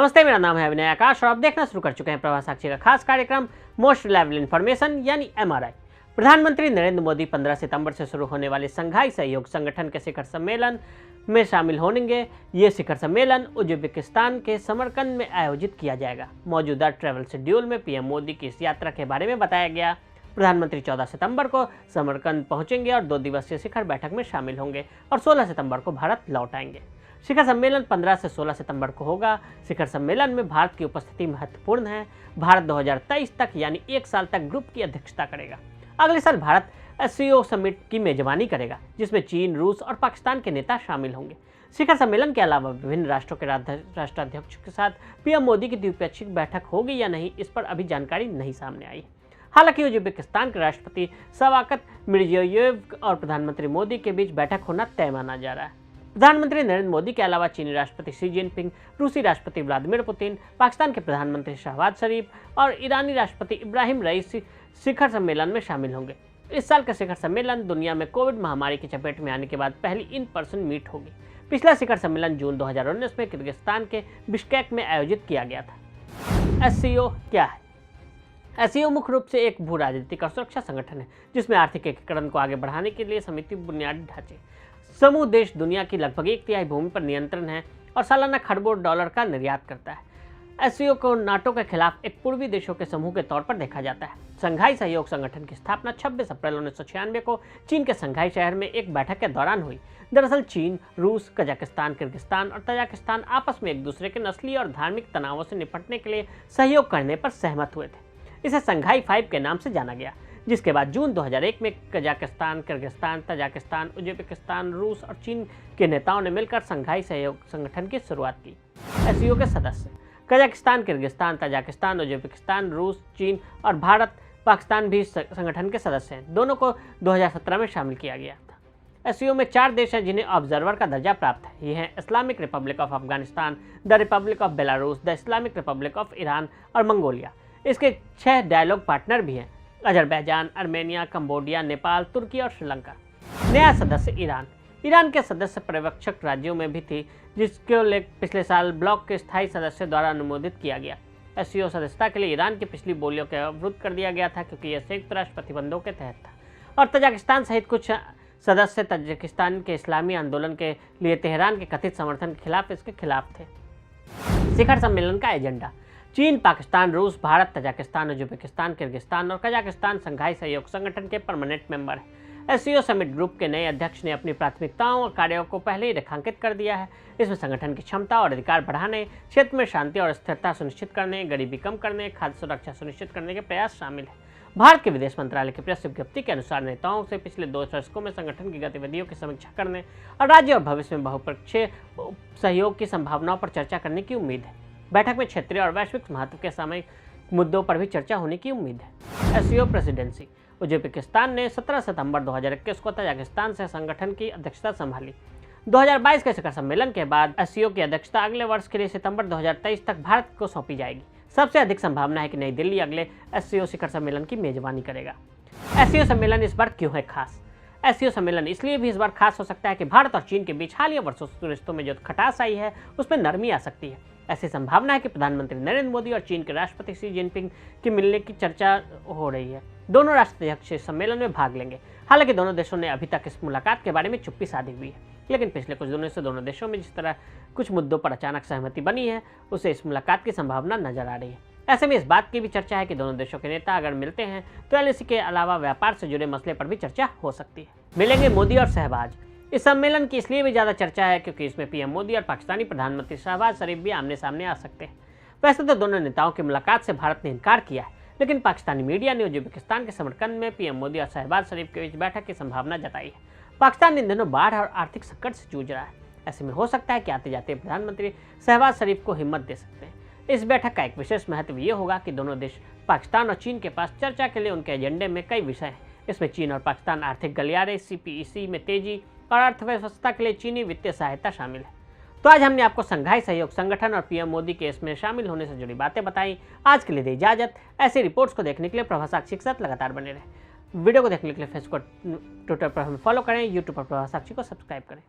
नमस्ते, मेरा नाम है अभिनय आकाश और आप देखना शुरू कर चुके हैं प्रवाह साक्षी का खास कार्यक्रम मोस्ट रिलायबल इन्फॉर्मेशन यानी MRI। प्रधानमंत्री नरेंद्र मोदी 15 सितंबर से शुरू होने वाले संघाई सहयोग संगठन के शिखर सम्मेलन में शामिल होंगे। ये शिखर सम्मेलन उज्बेकिस्तान के समरकंद में आयोजित किया जाएगा। मौजूदा ट्रैवल शेड्यूल में पीएम मोदी की इस यात्रा के बारे में बताया गया। प्रधानमंत्री 14 सितंबर को समरकंद पहुंचेंगे और 2 दिवसीय शिखर बैठक में शामिल होंगे और 16 सितंबर को भारत लौट आएंगे। शिखर सम्मेलन 15 से 16 सितंबर को होगा। शिखर सम्मेलन में भारत की उपस्थिति महत्वपूर्ण है। भारत 2023 तक यानी 1 साल तक ग्रुप की अध्यक्षता करेगा। अगले साल भारत SCO समिट की मेजबानी करेगा, जिसमें चीन, रूस और पाकिस्तान के नेता शामिल होंगे। शिखर सम्मेलन के अलावा विभिन्न राष्ट्रों के राष्ट्राध्यक्षों के साथ पीएम मोदी की द्विपक्षीय बैठक होगी या नहीं, इस पर अभी जानकारी नहीं सामने आई। हालांकि उज्बेकिस्तान के राष्ट्रपति शवाकत मिर्जियोयेव और प्रधानमंत्री मोदी के बीच बैठक होना तय माना जा रहा है। प्रधानमंत्री नरेंद्र मोदी के अलावा चीनी राष्ट्रपति शी जिनपिंग, रूसी राष्ट्रपति व्लादिमीर पुतिन, पाकिस्तान के प्रधानमंत्री शहबाज शरीफ और ईरानी राष्ट्रपति इब्राहिम रईसी शिखर सम्मेलन में शामिल होंगे। इस साल का शिखर सम्मेलन दुनिया में कोविड महामारी की चपेट में आने के बाद पहली इन पर्सन मीट होगी। पिछला शिखर सम्मेलन जून 2019 में किर्गिस्तान के बिश्केक में आयोजित किया गया था। SCO क्या है? SCO मुख्य रूप से एक भू राजनीतिक और सुरक्षा संगठन है, जिसमें आर्थिक एकीकरण को आगे बढ़ाने के लिए समिति बुनियादी ढांचे समूह देश दुनिया की लगभग 1/3 भूमि पर नियंत्रण है और सालाना खरबों डॉलर का निर्यात करता है। SCO को नाटो के खिलाफ एक पूर्वी देशों के समूह के तौर पर देखा जाता है। संघाई सहयोग संगठन की स्थापना 26 अप्रैल 1996 को चीन के संघाई शहर में एक बैठक के दौरान हुई। दरअसल चीन, रूस, कजाकिस्तान, किर्गिस्तान और तजाकिस्तान आपस में एक दूसरे के नस्लीय और धार्मिक तनावों से निपटने के लिए सहयोग करने पर सहमत हुए थे। इसे संघाई 5 के नाम से जाना गया, जिसके बाद जून 2001 में कजाकिस्तान, किर्गिस्तान, तजाकिस्तान, उज्बेकिस्तान, रूस और चीन के नेताओं ने मिलकर संघाई सहयोग संगठन की शुरुआत की। SCO के सदस्य कजाकिस्तान, किर्गिस्तान, तजाकिस्तान, उज्बेकिस्तान, रूस, चीन और भारत, पाकिस्तान भी संगठन के सदस्य हैं। दोनों को 2017 में शामिल किया गया था। SCO में 4 देश हैं जिन्हें ऑब्जर्वर का दर्जा प्राप्त है। ये हैं Islamic Republic of Afghanistan, the Republic of Belarus, the Islamic Republic of Iran और मंगोलिया। इसके 6 डायलॉग पार्टनर भी हैं: अजरबैजान, आर्मेनिया, कंबोडिया, नेपाल, तुर्की और श्रीलंका। नया सदस्य ईरान के सदस्य पर्यवेक्षक राज्यों में भी थी, जिसको पिछले साल ब्लॉक के स्थायी सदस्य द्वारा अनुमोदित किया गया। SCO सदस्यता के लिए ईरान की पिछली बोलियों को अवरुद्ध कर दिया गया था, क्योंकि यह संयुक्त राष्ट्र प्रतिबंधों के तहत था। और तजाकिस्तान सहित कुछ सदस्य तजाकिस्तान के इस्लामी आंदोलन के लिए तेहरान के कथित समर्थन के खिलाफ इसके खिलाफ थे। शिखर सम्मेलन का एजेंडा: चीन, पाकिस्तान, रूस, भारत, तजाकिस्तान, उज्बेकिस्तान, किर्गिस्तान और कजाकिस्तान संघाई सहयोग संगठन के परमानेंट मेंबर हैं। SCO समिट ग्रुप के नए अध्यक्ष ने अपनी प्राथमिकताओं और कार्यों को पहले ही रेखांकित कर दिया है। इसमें संगठन की क्षमता और अधिकार बढ़ाने, क्षेत्र में शांति और स्थिरता सुनिश्चित करने, गरीबी कम करने, खाद्य सुरक्षा सुनिश्चित करने के प्रयास शामिल हैं। भारत के विदेश मंत्रालय की प्रेस विज्ञप्ति के अनुसार नेताओं से पिछले 2 दशकों में संगठन की गतिविधियों की समीक्षा करने और राज्य और भविष्य में बहुपक्षीय सहयोग की संभावनाओं पर चर्चा करने की उम्मीद है। बैठक में क्षेत्रीय और वैश्विक महत्व के सामयिक मुद्दों पर भी चर्चा होने की उम्मीद है। SCO प्रेसिडेंसी: उज्बेकिस्तान ने 17 सितंबर 2021 को तजाकिस्तान से संगठन की अध्यक्षता संभाली। 2022 के शिखर सम्मेलन के बाद SCO की अध्यक्षता अगले वर्ष के लिए सितंबर 2023 तक भारत को सौंपी जाएगी। सबसे अधिक संभावना है कि नई दिल्ली अगले SCO शिखर सम्मेलन की मेजबानी करेगा। SCO सम्मेलन इस बार क्यों है खास? SCO सम्मेलन इसलिए भी इस बार खास हो सकता है कि भारत और चीन के बीच हालिया वर्षों से रिश्तों में जो खटास आई है, उसमें नरमी आ सकती है। ऐसी संभावना है कि प्रधानमंत्री नरेंद्र मोदी और चीन के राष्ट्रपति शी जिनपिंग के मिलने की चर्चा हो रही है। दोनों राष्ट्राध्यक्ष इस सम्मेलन में भाग लेंगे। हालांकि दोनों देशों ने अभी तक इस मुलाकात के बारे में चुप्पी साधी हुई है, लेकिन पिछले कुछ दिनों से दोनों देशों में जिस तरह कुछ मुद्दों पर अचानक सहमति बनी है, उससे इस मुलाकात की संभावना नजर आ रही है। ऐसे में इस बात की भी चर्चा है कि दोनों देशों के नेता अगर मिलते हैं तो LAC के अलावा व्यापार से जुड़े मसले पर भी चर्चा हो सकती है। मिलेंगे मोदी और शहबाज: इस सम्मेलन की इसलिए भी ज़्यादा चर्चा है क्योंकि इसमें पीएम मोदी और पाकिस्तानी प्रधानमंत्री शहबाज शरीफ भी आमने सामने आ सकते हैं। वैसे तो दोनों नेताओं की मुलाकात से भारत ने इनकार किया है, लेकिन पाकिस्तानी मीडिया ने उज्बेकिस्तान के समरकंद में पीएम मोदी और शहबाज शरीफ के बीच बैठक की संभावना जताई है। पाकिस्तान इन दिनों बाढ़ और आर्थिक संकट से जूझ रहा है। ऐसे में हो सकता है कि आते जाते प्रधानमंत्री शहबाज शरीफ को हिम्मत दे सकते हैं। इस बैठक का एक विशेष महत्व ये होगा कि दोनों देश पाकिस्तान और चीन के पास चर्चा के लिए उनके एजेंडे में कई विषय हैं। इसमें चीन और पाकिस्तान आर्थिक गलियारे, CPEC में तेजी और अर्थव्यवस्था के लिए चीनी वित्तीय सहायता शामिल है। तो आज हमने आपको संघाई सहयोग संगठन और पीएम मोदी के इसमें शामिल होने से जुड़ी बातें बताई। आज के लिए दी इजाजत। ऐसी रिपोर्ट्स को देखने के लिए प्रवाह साक्षी के साथ लगातार बने रहें। वीडियो को देखने के लिए फेसबुक, ट्विटर पर हमें फॉलो करें, यूट्यूब पर प्रवाह साक्षी को सब्सक्राइब करें।